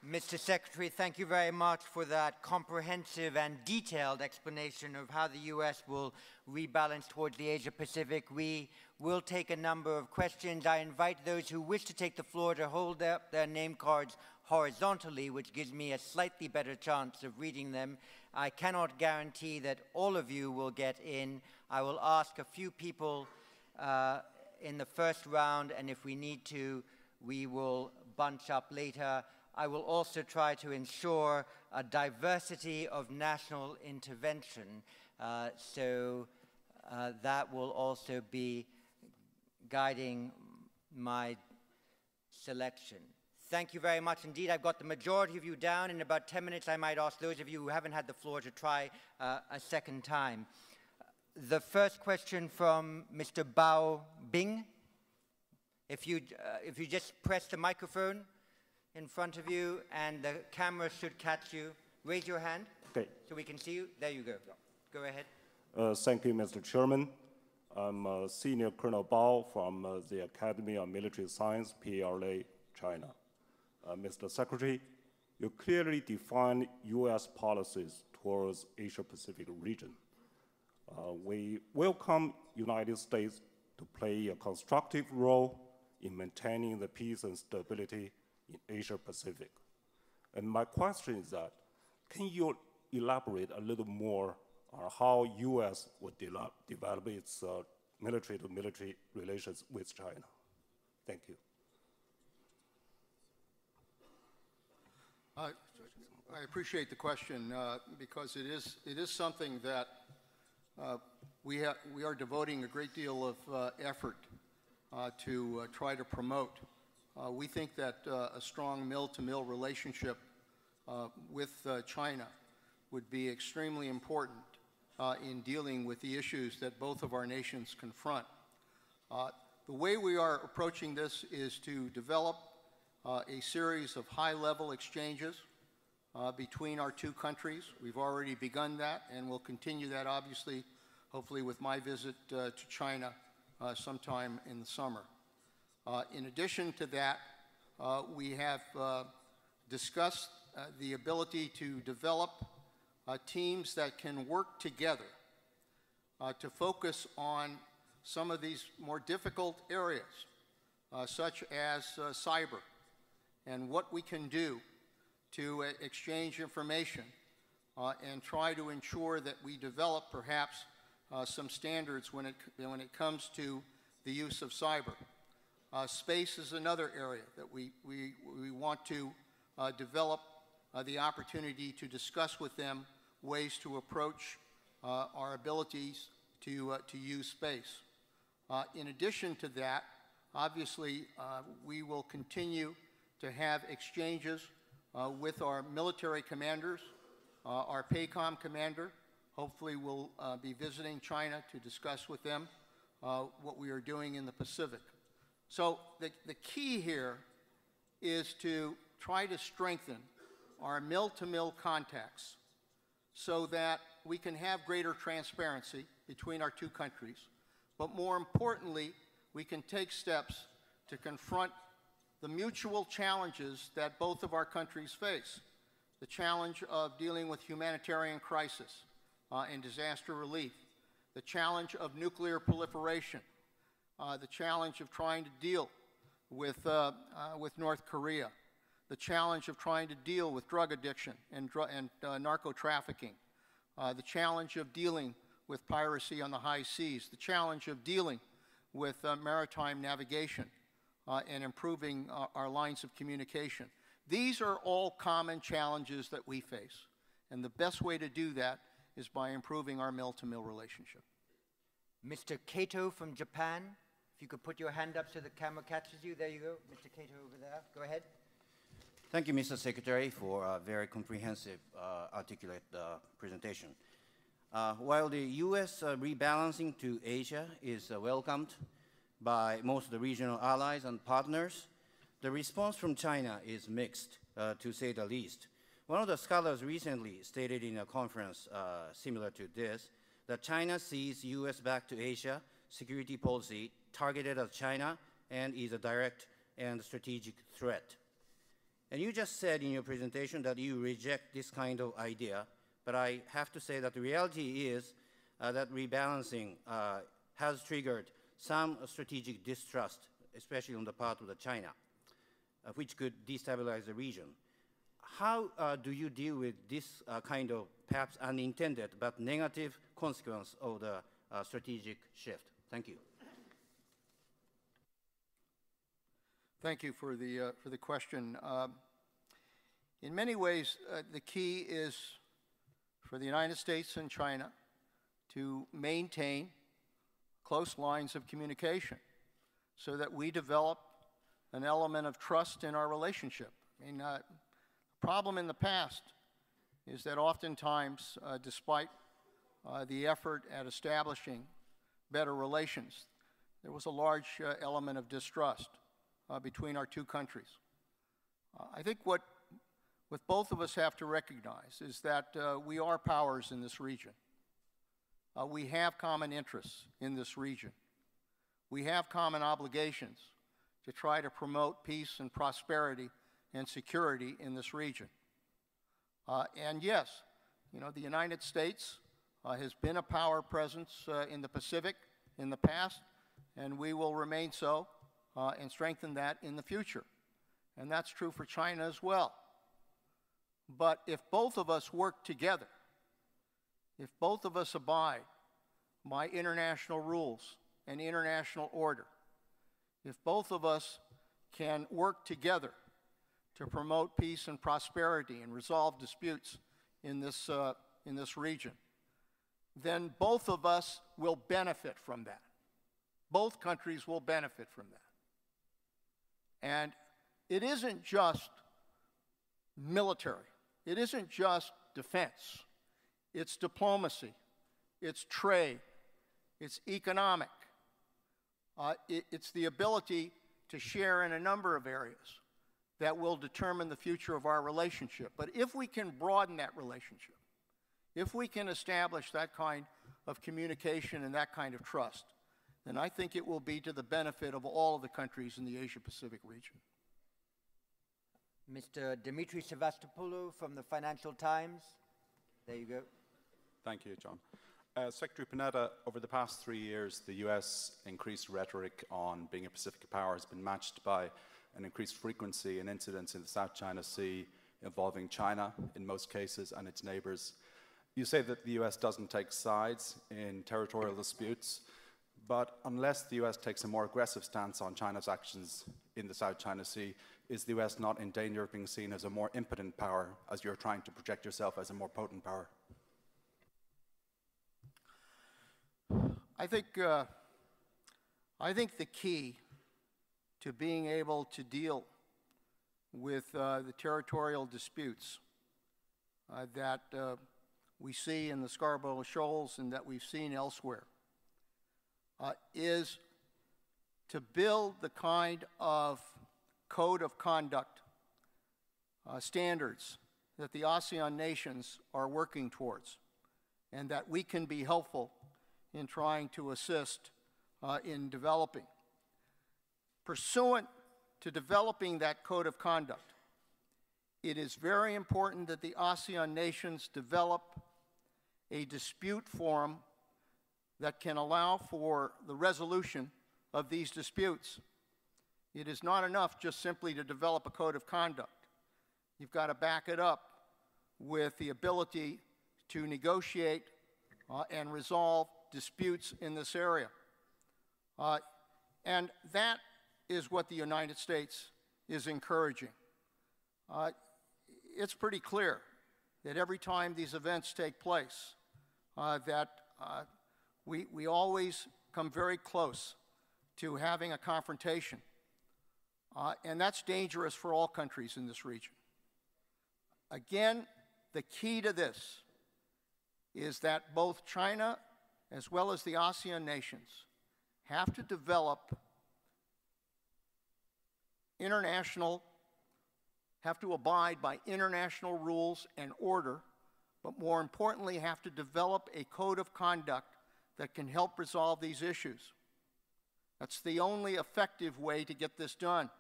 Mr. Secretary, thank you very much for that comprehensive and detailed explanation of how the U.S. will rebalance towards the Asia-Pacific. We will take a number of questions. I invite those who wish to take the floor to hold up their name cards horizontally, which gives me a slightly better chance of reading them. I cannot guarantee that all of you will get in. I will ask a few people in the first round, and if we need to, we will bunch up later. I will also try to ensure a diversity of national intervention, so that will also be guiding my selection. Thank you very much indeed. I've got the majority of you down. In about 10 minutes, I might ask those of you who haven't had the floor to try a second time. The first question from Mr. Bao Bing. If you just press the microphone in front of you, and the camera should catch you. Raise your hand, okay, so we can see you. There you go. Yeah. Go ahead. Thank you, Mr. Chairman. I'm Senior Colonel Bao from the Academy of Military Science, PLA, China. Mr. Secretary, you clearly define U.S. policies towards Asia-Pacific region. We welcome United States to play a constructive role in maintaining the peace and stability in Asia-Pacific. And my question is that, can you elaborate a little more on how U.S. would develop its military-to-military relations with China? Thank you. I appreciate the question because it is something that we are devoting a great deal of effort to try to promote. We think that a strong mill-to-mill relationship with China would be extremely important in dealing with the issues that both of our nations confront. The way we are approaching this is to develop a series of high-level exchanges between our two countries. We've already begun that, and we'll continue that, obviously, hopefully with my visit to China sometime in the summer. In addition to that, we have discussed the ability to develop teams that can work together to focus on some of these more difficult areas, such as cyber, and what we can do to exchange information and try to ensure that we develop perhaps some standards when it comes to the use of cyber. Space is another area that we want to develop the opportunity to discuss with them ways to approach our abilities to use space. In addition to that, obviously, we will continue to have exchanges with our military commanders. Our PACOM commander hopefully will be visiting China to discuss with them what we are doing in the Pacific. So the key here is to try to strengthen our mill-to-mill contacts so that we can have greater transparency between our two countries. But more importantly, we can take steps to confront the mutual challenges that both of our countries face. The challenge of dealing with humanitarian crisis and disaster relief, the challenge of nuclear proliferation, the challenge of trying to deal with North Korea, the challenge of trying to deal with drug addiction and narco trafficking, the challenge of dealing with piracy on the high seas, the challenge of dealing with maritime navigation and improving our lines of communication. These are all common challenges that we face, and the best way to do that is by improving our mill-to-mill relationship. Mr. Kato from Japan, if you could put your hand up so the camera catches you. There you go, Mr. Kato over there. Go ahead. Thank you, Mr. Secretary, for a very comprehensive, articulate presentation. While the U.S. rebalancing to Asia is welcomed by most of the regional allies and partners, the response from China is mixed, to say the least. One of the scholars recently stated in a conference similar to this that China sees U.S. back to Asia security policy targeted at China and is a direct and strategic threat. And you just said in your presentation that you reject this kind of idea, but I have to say that the reality is that rebalancing has triggered some strategic distrust, especially on the part of China, which could destabilize the region. How do you deal with this kind of perhaps unintended but negative consequence of the strategic shift? Thank you. Thank you for the question. In many ways, the key is for the United States and China to maintain close lines of communication so that we develop an element of trust in our relationship. I mean, the problem in the past is that oftentimes, despite the effort at establishing better relations, there was a large element of distrust between our two countries. I think what both of us have to recognize is that we are powers in this region. We have common interests in this region. We have common obligations to try to promote peace and prosperity and security in this region. And yes, you know, the United States has been a power presence in the Pacific in the past, and we will remain so and strengthen that in the future. And that's true for China as well. But if both of us work together, if both of us abide by international rules and international order, if both of us can work together to promote peace and prosperity and resolve disputes in this region, then both of us will benefit from that. Both countries will benefit from that. And it isn't just military. It isn't just defense. It's diplomacy. It's trade. It's economic. It's the ability to share in a number of areas that will determine the future of our relationship. But if we can broaden that relationship, if we can establish that kind of communication and that kind of trust, then I think it will be to the benefit of all of the countries in the Asia-Pacific region. Mr. Dimitri Sevastopoulou from the Financial Times. There you go. Thank you, John. Secretary Panetta, over the past 3 years, the US increased rhetoric on being a Pacific power has been matched by an increased frequency in incidents in the South China Sea involving China, in most cases, and its neighbors. You say that the US doesn't take sides in territorial disputes, but unless the US takes a more aggressive stance on China's actions in the South China Sea, is the US not in danger of being seen as a more impotent power as you're trying to project yourself as a more potent power? I think the key to being able to deal with the territorial disputes that we see in the Scarborough Shoals and that we've seen elsewhere is to build the kind of code of conduct standards that the ASEAN nations are working towards, and that we can be helpful in trying to assist in developing. Pursuant to developing that code of conduct, it is very important that the ASEAN nations develop a dispute forum that can allow for the resolution of these disputes. It is not enough just simply to develop a code of conduct. You've got to back it up with the ability to negotiate and resolve disputes in this area. And that is what the United States is encouraging. It's pretty clear that every time these events take place, that we always come very close to having a confrontation. And that's dangerous for all countries in this region. Again, the key to this is that both China as well as the ASEAN nations have to develop have to abide by international rules and order, but more importantly, have to develop a code of conduct that can help resolve these issues. That's the only effective way to get this done.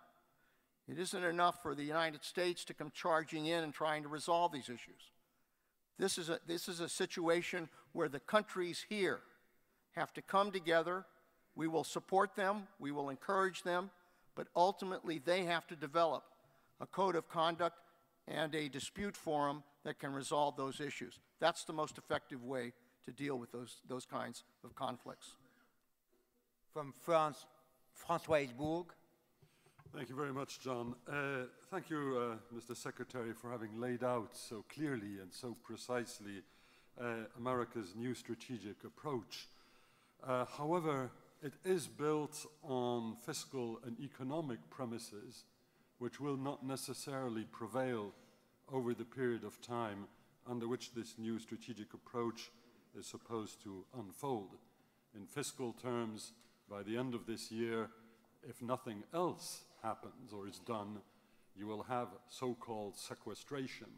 It isn't enough for the United States to come charging in and trying to resolve these issues. This is a situation where the countries here have to come together. We will support them, we will encourage them, but ultimately they have to develop a code of conduct and a dispute forum that can resolve those issues. That's the most effective way to deal with those kinds of conflicts. From France, François Hesbourg. Thank you very much, John. Thank you, Mr. Secretary, for having laid out so clearly and so precisely America's new strategic approach. However, it is built on fiscal and economic premises which will not necessarily prevail over the period of time under which this new strategic approach is supposed to unfold. In fiscal terms, by the end of this year, if nothing else happens or is done, you will have so-called sequestration,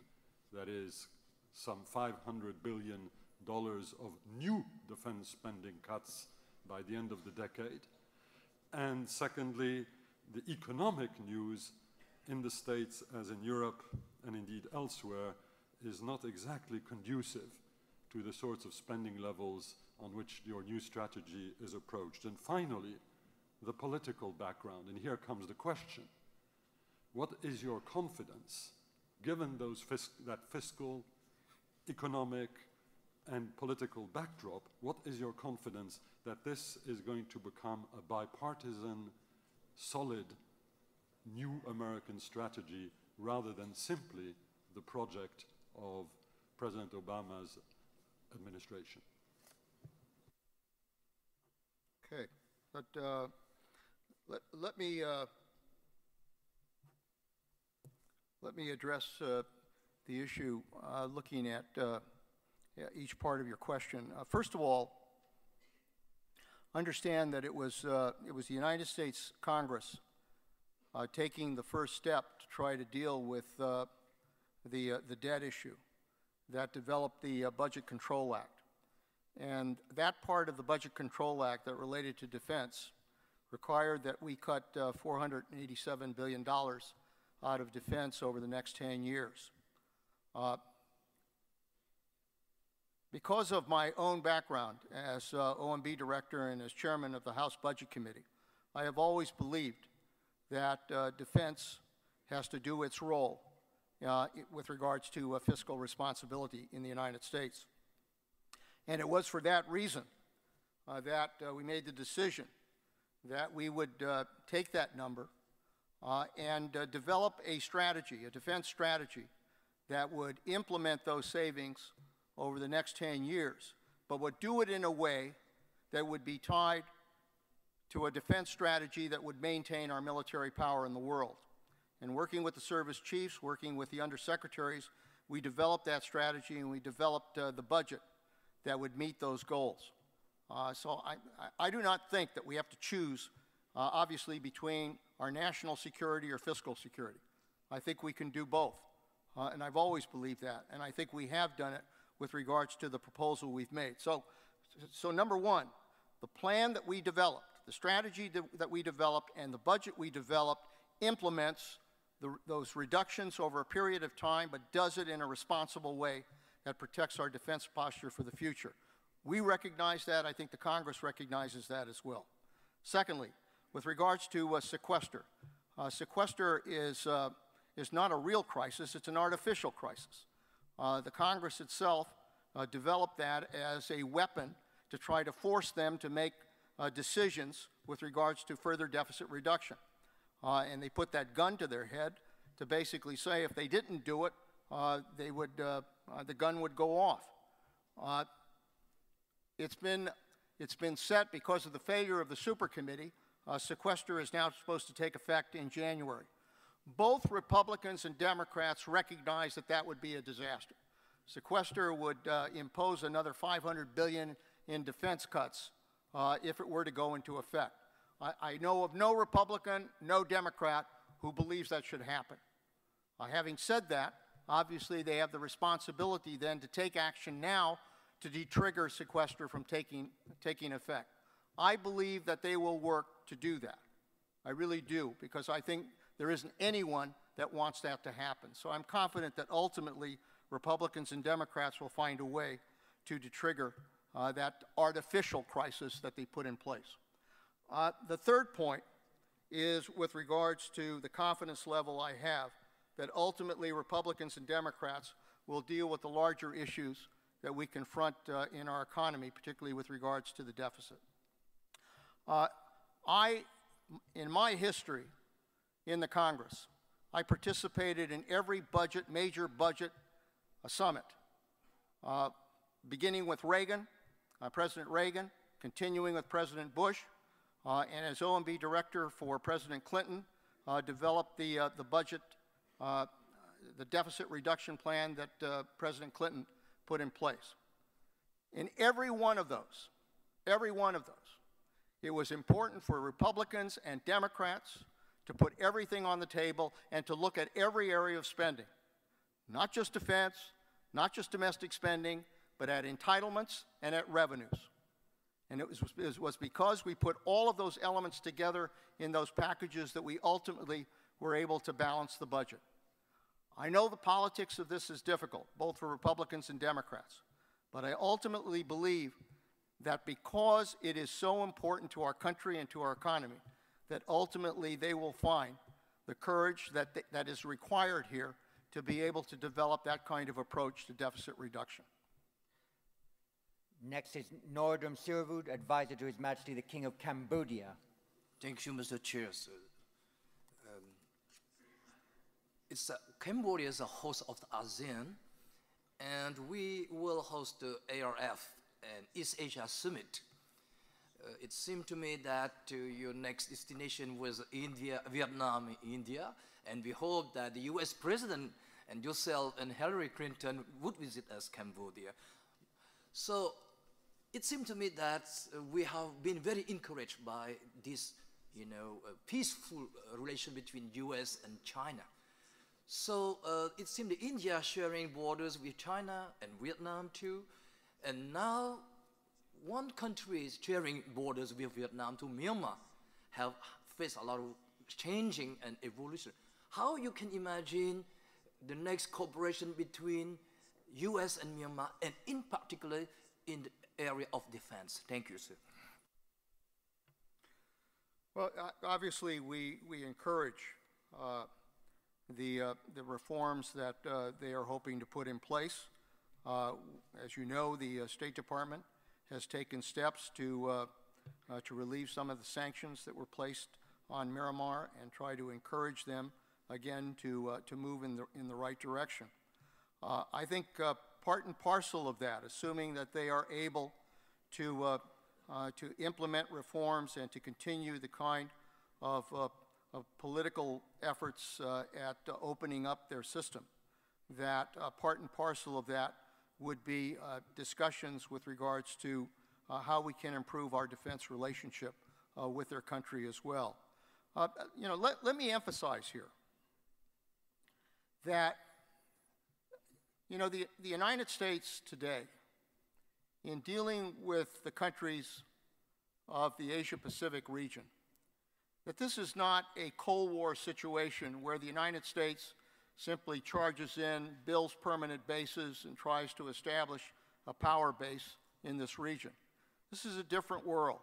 that is some $500 billion of new defense spending cuts by the end of the decade. And secondly, the economic news in the States as in Europe and indeed elsewhere is not exactly conducive to the sorts of spending levels on which your new strategy is approached. And finally, the political background. And here comes the question. What is your confidence, given that fiscal, economic, and political backdrop, what is your confidence that this is going to become a bipartisan, solid, new American strategy rather than simply the project of President Obama's administration? Okay, but let me address the issue looking at each part of your question. First of all, understand that it was the United States Congress taking the first step to try to deal with the debt issue that developed the Budget Control Act. And that part of the Budget Control Act that related to defense required that we cut $487 billion out of defense over the next 10 years. Because of my own background as OMB director and as chairman of the House Budget Committee, I have always believed that defense has to do its role with regards to fiscal responsibility in the United States. And it was for that reason that we made the decision that we would take that number and develop a strategy, a defense strategy, that would implement those savings over the next 10 years, but would do it in a way that would be tied to a defense strategy that would maintain our military power in the world. And working with the service chiefs, working with the undersecretaries, we developed that strategy and we developed the budget that would meet those goals. So I do not think that we have to choose, obviously, between our national security or fiscal security. I think we can do both, and I've always believed that, and I think we have done it with regards to the proposal we've made. So number one, the plan that we developed, the strategy that we developed, and the budget we developed implements those reductions over a period of time, but does it in a responsible way that protects our defense posture for the future. We recognize that. I think the Congress recognizes that as well. Secondly, with regards to sequester, sequester is not a real crisis, it's an artificial crisis. The Congress itself developed that as a weapon to try to force them to make decisions with regards to further deficit reduction. And they put that gun to their head to basically say if they didn't do it, the gun would go off. It's been set because of the failure of the super committee. Sequester is now supposed to take effect in January. Both Republicans and Democrats recognize that that would be a disaster. Sequester would impose another $500 billion in defense cuts if it were to go into effect. I know of no Republican, no Democrat who believes that should happen. Having said that, obviously they have the responsibility then to take action now to detrigger sequester from taking effect. I believe that they will work to do that. I really do, because I think there isn't anyone that wants that to happen. So I'm confident that ultimately Republicans and Democrats will find a way to trigger that artificial crisis that they put in place. The third point is with regards to the confidence level I have that ultimately Republicans and Democrats will deal with the larger issues that we confront in our economy, particularly with regards to the deficit. In my history in the Congress, I participated in every major budget summit, beginning with Reagan, President Reagan, continuing with President Bush, and as OMB director for President Clinton, developed the budget, the deficit reduction plan that President Clinton put in place. In every one of those, it was important for Republicans and Democrats to put everything on the table and to look at every area of spending, not just defense, not just domestic spending, but at entitlements and at revenues. And it was because we put all of those elements together in those packages that we ultimately were able to balance the budget. I know the politics of this is difficult, both for Republicans and Democrats, but I ultimately believe that because it is so important to our country and to our economy, that ultimately they will find the courage that is required here to be able to develop that kind of approach to deficit reduction. Next is Norodom Siravut, advisor to His Majesty the King of Cambodia. Thank you, Mr. Chair. Cambodia is a host of the ASEAN, and we will host the ARF and East Asia Summit. It seemed to me that your next destination was Vietnam, India, and we hope that the US President and yourself and Hillary Clinton would visit us Cambodia. So it seemed to me that we have been very encouraged by this, peaceful relation between US and China. So it seemed that India sharing borders with China and Vietnam too, and now one country is sharing borders with Vietnam to Myanmar, have faced a lot of changing and evolution. How you can imagine the next cooperation between US and Myanmar, and in particular in the area of defense? Thank you, sir. Well, obviously we encourage the reforms that they are hoping to put in place. As you know, the State Department has taken steps to relieve some of the sanctions that were placed on Myanmar and try to encourage them again to move in the right direction. I think part and parcel of that, assuming that they are able to implement reforms and to continue the kind of political efforts at opening up their system, that part and parcel of that would be discussions with regards to how we can improve our defense relationship with their country as well. Let me emphasize here that the United States today, in dealing with the countries of the Asia-Pacific region, that this is not a Cold War situation where the United States simply charges in, builds permanent bases, and tries to establish a power base in this region. This is a different world.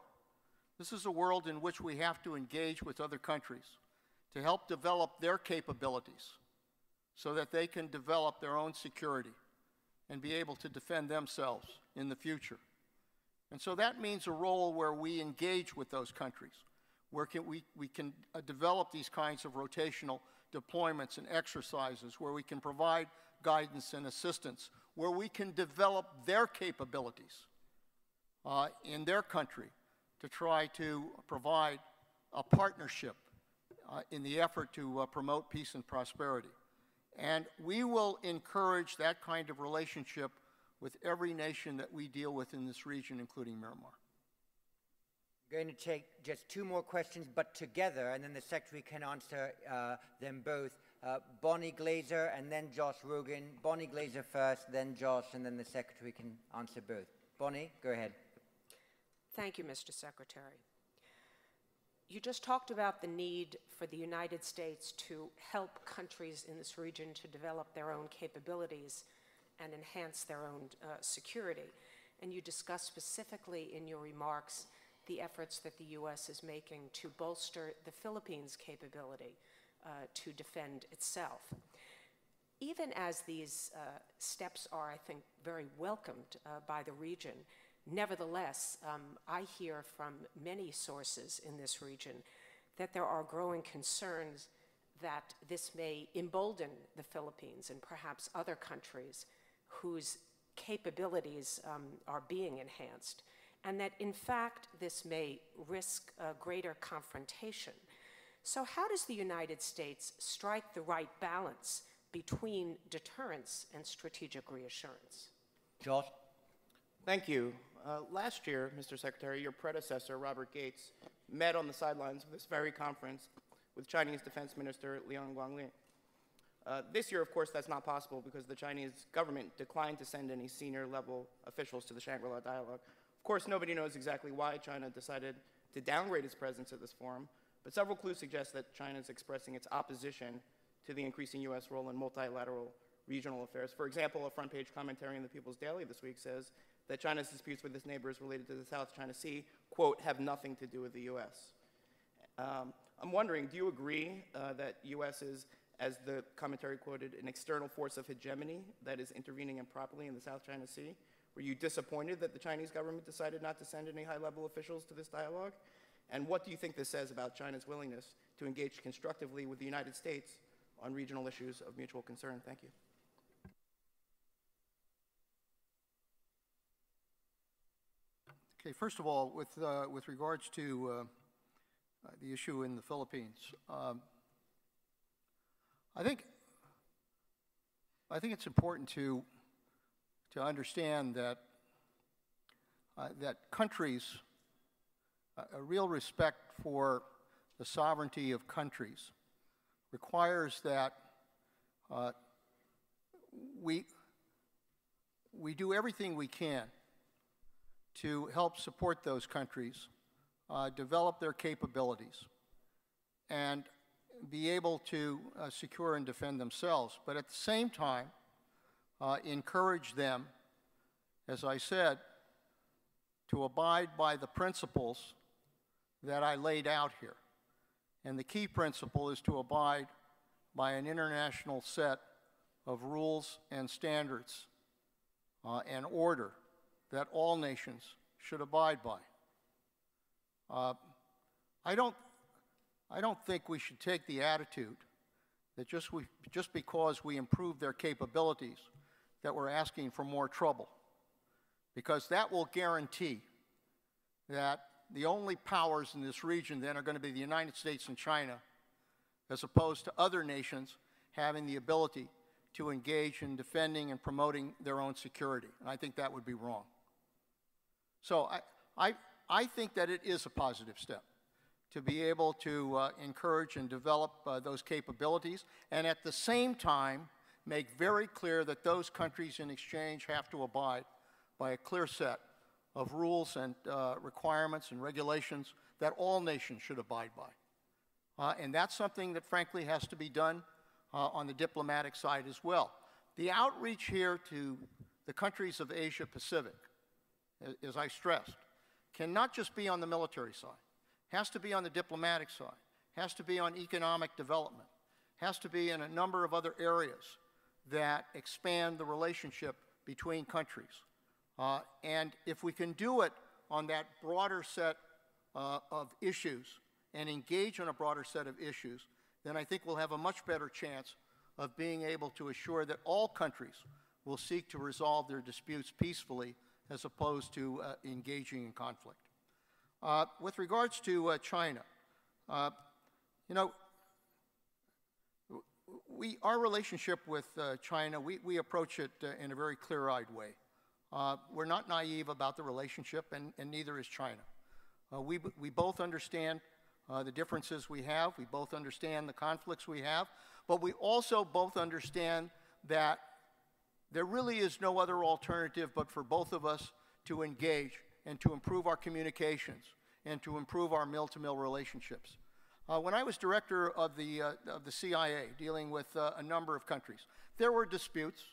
This is a world in which we have to engage with other countries to help develop their capabilities so that they can develop their own security and be able to defend themselves in the future. And so that means a role where we engage with those countries, where we can develop these kinds of rotational deployments and exercises, where we can provide guidance and assistance, where we can develop their capabilities in their country to try to provide a partnership in the effort to promote peace and prosperity. And we will encourage that kind of relationship with every nation that we deal with in this region, including Myanmar. We're going to take just two more questions, but together, and then the Secretary can answer them both. Bonnie Glaser and then Josh Rogan. Bonnie Glaser first, then Josh, and then the Secretary can answer both. Bonnie, go ahead. Thank you, Mr. Secretary. You just talked about the need for the United States to help countries in this region to develop their own capabilities and enhance their own security. And you discussed specifically in your remarks the efforts that the U.S. is making to bolster the Philippines' capability to defend itself. Even as these steps are, I think, very welcomed by the region, nevertheless, I hear from many sources in this region that there are growing concerns that this may embolden the Philippines and perhaps other countries whose capabilities are being enhanced, and that in fact this may risk greater confrontation. So how does the United States strike the right balance between deterrence and strategic reassurance? George? Thank you. Last year, Mr. Secretary, your predecessor, Robert Gates, met on the sidelines of this very conference with Chinese Defense Minister Liang Guanglin. This year, of course, that's not possible because the Chinese government declined to send any senior-level officials to the Shangri-La dialogue. Of course, nobody knows exactly why China decided to downgrade its presence at this forum, but several clues suggest that China is expressing its opposition to the increasing U.S. role in multilateral regional affairs. For example, a front-page commentary in the People's Daily this week says that China's disputes with its neighbors related to the South China Sea, quote, have nothing to do with the U.S. I'm wondering, do you agree that U.S. is, as the commentary quoted, an external force of hegemony that is intervening improperly in the South China Sea? Were you disappointed that the Chinese government decided not to send any high-level officials to this dialogue? And what do you think this says about China's willingness to engage constructively with the United States on regional issues of mutual concern? Thank you. Okay, first of all, with regards to the issue in the Philippines, I think it's important to understand that that countries, a real respect for the sovereignty of countries, requires that we do everything we can to help support those countries, develop their capabilities, and be able to secure and defend themselves, but at the same time, encourage them, as I said, to abide by the principles that I laid out here. And the key principle is to abide by an international set of rules and standards and order that all nations should abide by. I don't think we should take the attitude that just because we improve their capabilities that we're asking for more trouble, because that will guarantee that the only powers in this region then are going to be the United States and China, as opposed to other nations having the ability to engage in defending and promoting their own security. And I think that would be wrong. So I think that it is a positive step to be able to encourage and develop those capabilities, and at the same time make very clear that those countries in exchange have to abide by a clear set of rules and requirements and regulations that all nations should abide by. And that's something that frankly has to be done on the diplomatic side as well. The outreach here to the countries of Asia Pacific, as I stressed, cannot just be on the military side. Has to be on the diplomatic side, has to be on economic development, has to be in a number of other areas that expand the relationship between countries. And if we can do it on that broader set of issues and engage on a broader set of issues, then I think we'll have a much better chance of being able to assure that all countries will seek to resolve their disputes peacefully as opposed to engaging in conflict. With regards to China, you know, our relationship with China, we approach it in a very clear-eyed way. We're not naive about the relationship, and neither is China. We both understand the differences we have. We both understand the conflicts we have. But we also both understand that there really is no other alternative but for both of us to engage and to improve our communications and to improve our mill-to-mill relationships. When I was director of the CIA, dealing with a number of countries, there were disputes,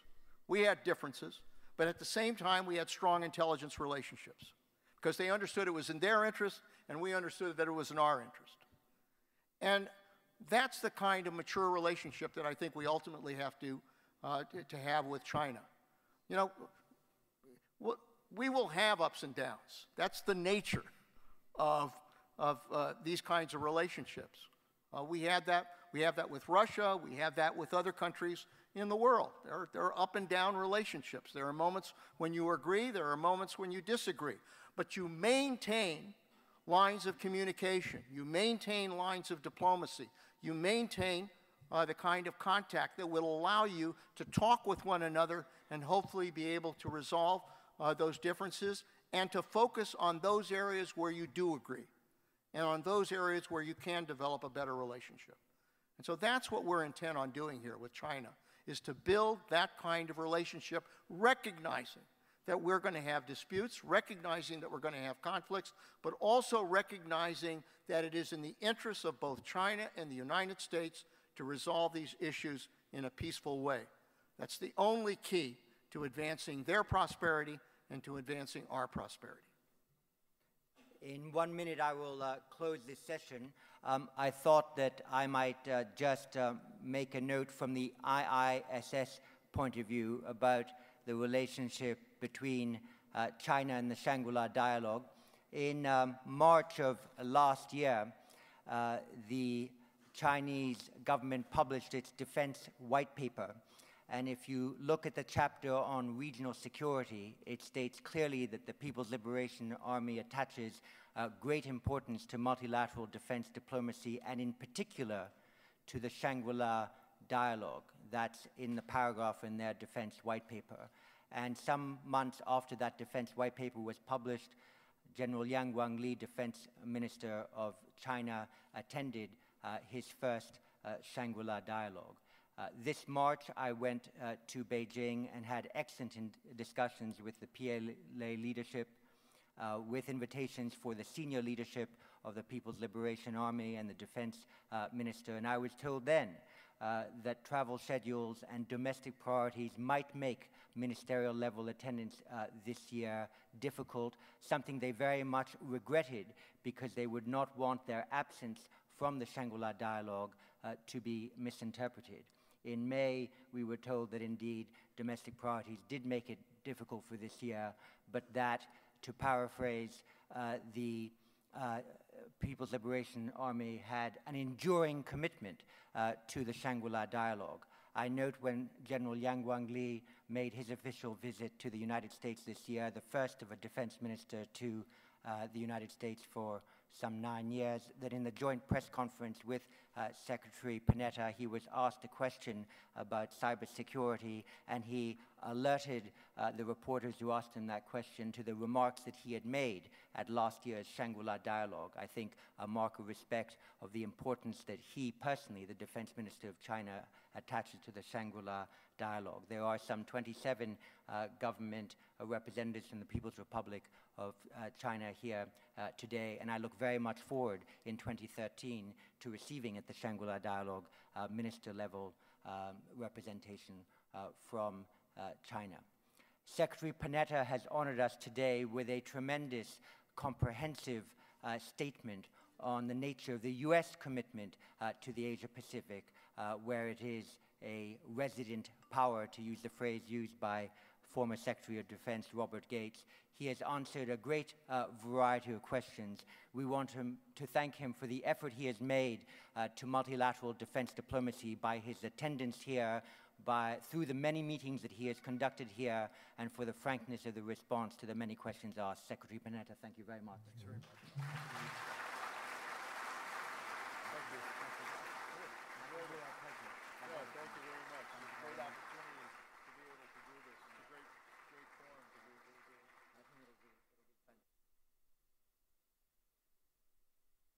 we had differences, but at the same time we had strong intelligence relationships because they understood it was in their interest and we understood that it was in our interest. And that's the kind of mature relationship that I think we ultimately have to have with China. You know, we will have ups and downs. That's the nature of these kinds of relationships. We have that with Russia. We have that with other countries in the world. There are up and down relationships. There are moments when you agree. There are moments when you disagree. But you maintain lines of communication. You maintain lines of diplomacy. You maintain the kind of contact that will allow you to talk with one another and hopefully be able to resolve those differences and to focus on those areas where you do agree and on those areas where you can develop a better relationship. And so that's what we're intent on doing here with China, is to build that kind of relationship, recognizing that we're going to have disputes, recognizing that we're going to have conflicts, but also recognizing that it is in the interests of both China and the United States to resolve these issues in a peaceful way. That's the only key to advancing their prosperity and to advancing our prosperity. In 1 minute, I will close this session. I thought that I might just make a note from the IISS point of view about the relationship between China and the Shangri-La dialogue. In March of last year, the Chinese government published its defense white paper. And if you look at the chapter on regional security, it states clearly that the People's Liberation Army attaches great importance to multilateral defense diplomacy and in particular to the Shangri-La dialogue. That's in the paragraph in their defense white paper. And some months after that defense white paper was published, General Yang Guangli, Defense Minister of China, attended his first Shangri-La dialogue. This March, I went to Beijing and had excellent discussions with the PLA leadership, with invitations for the senior leadership of the People's Liberation Army and the Defense Minister. And I was told then that travel schedules and domestic priorities might make ministerial level attendance this year difficult, something they very much regretted because they would not want their absence from the Shangri-La dialogue to be misinterpreted. In May, we were told that indeed domestic priorities did make it difficult for this year, but that, to paraphrase, the People's Liberation Army had an enduring commitment to the Shangri-La dialogue. I note when General Yang Guangli made his official visit to the United States this year, the first of a defense minister to the United States for some 9 years, that in the joint press conference with Secretary Panetta, he was asked a question about cybersecurity, and he alerted the reporters who asked him that question to the remarks that he had made at last year's Shangri-La dialogue. I think a mark of respect of the importance that he personally, the Defense Minister of China, attaches to the Shangri-La dialogue. There are some 27 government representatives from the People's Republic of China here today, and I look very much forward in 2013 to receiving at the Shangri-La dialogue minister-level representation from China. Secretary Panetta has honored us today with a tremendous, comprehensive statement on the nature of the U.S. commitment to the Asia-Pacific, where it is a resident power, to use the phrase used by former Secretary of Defense Robert Gates. He has answered a great variety of questions. We want to thank him for the effort he has made to multilateral defense diplomacy by his attendance here, through the many meetings that he has conducted here, and for the frankness of the response to the many questions asked. Secretary Panetta, thank you very much. Thanks very much. Thank you.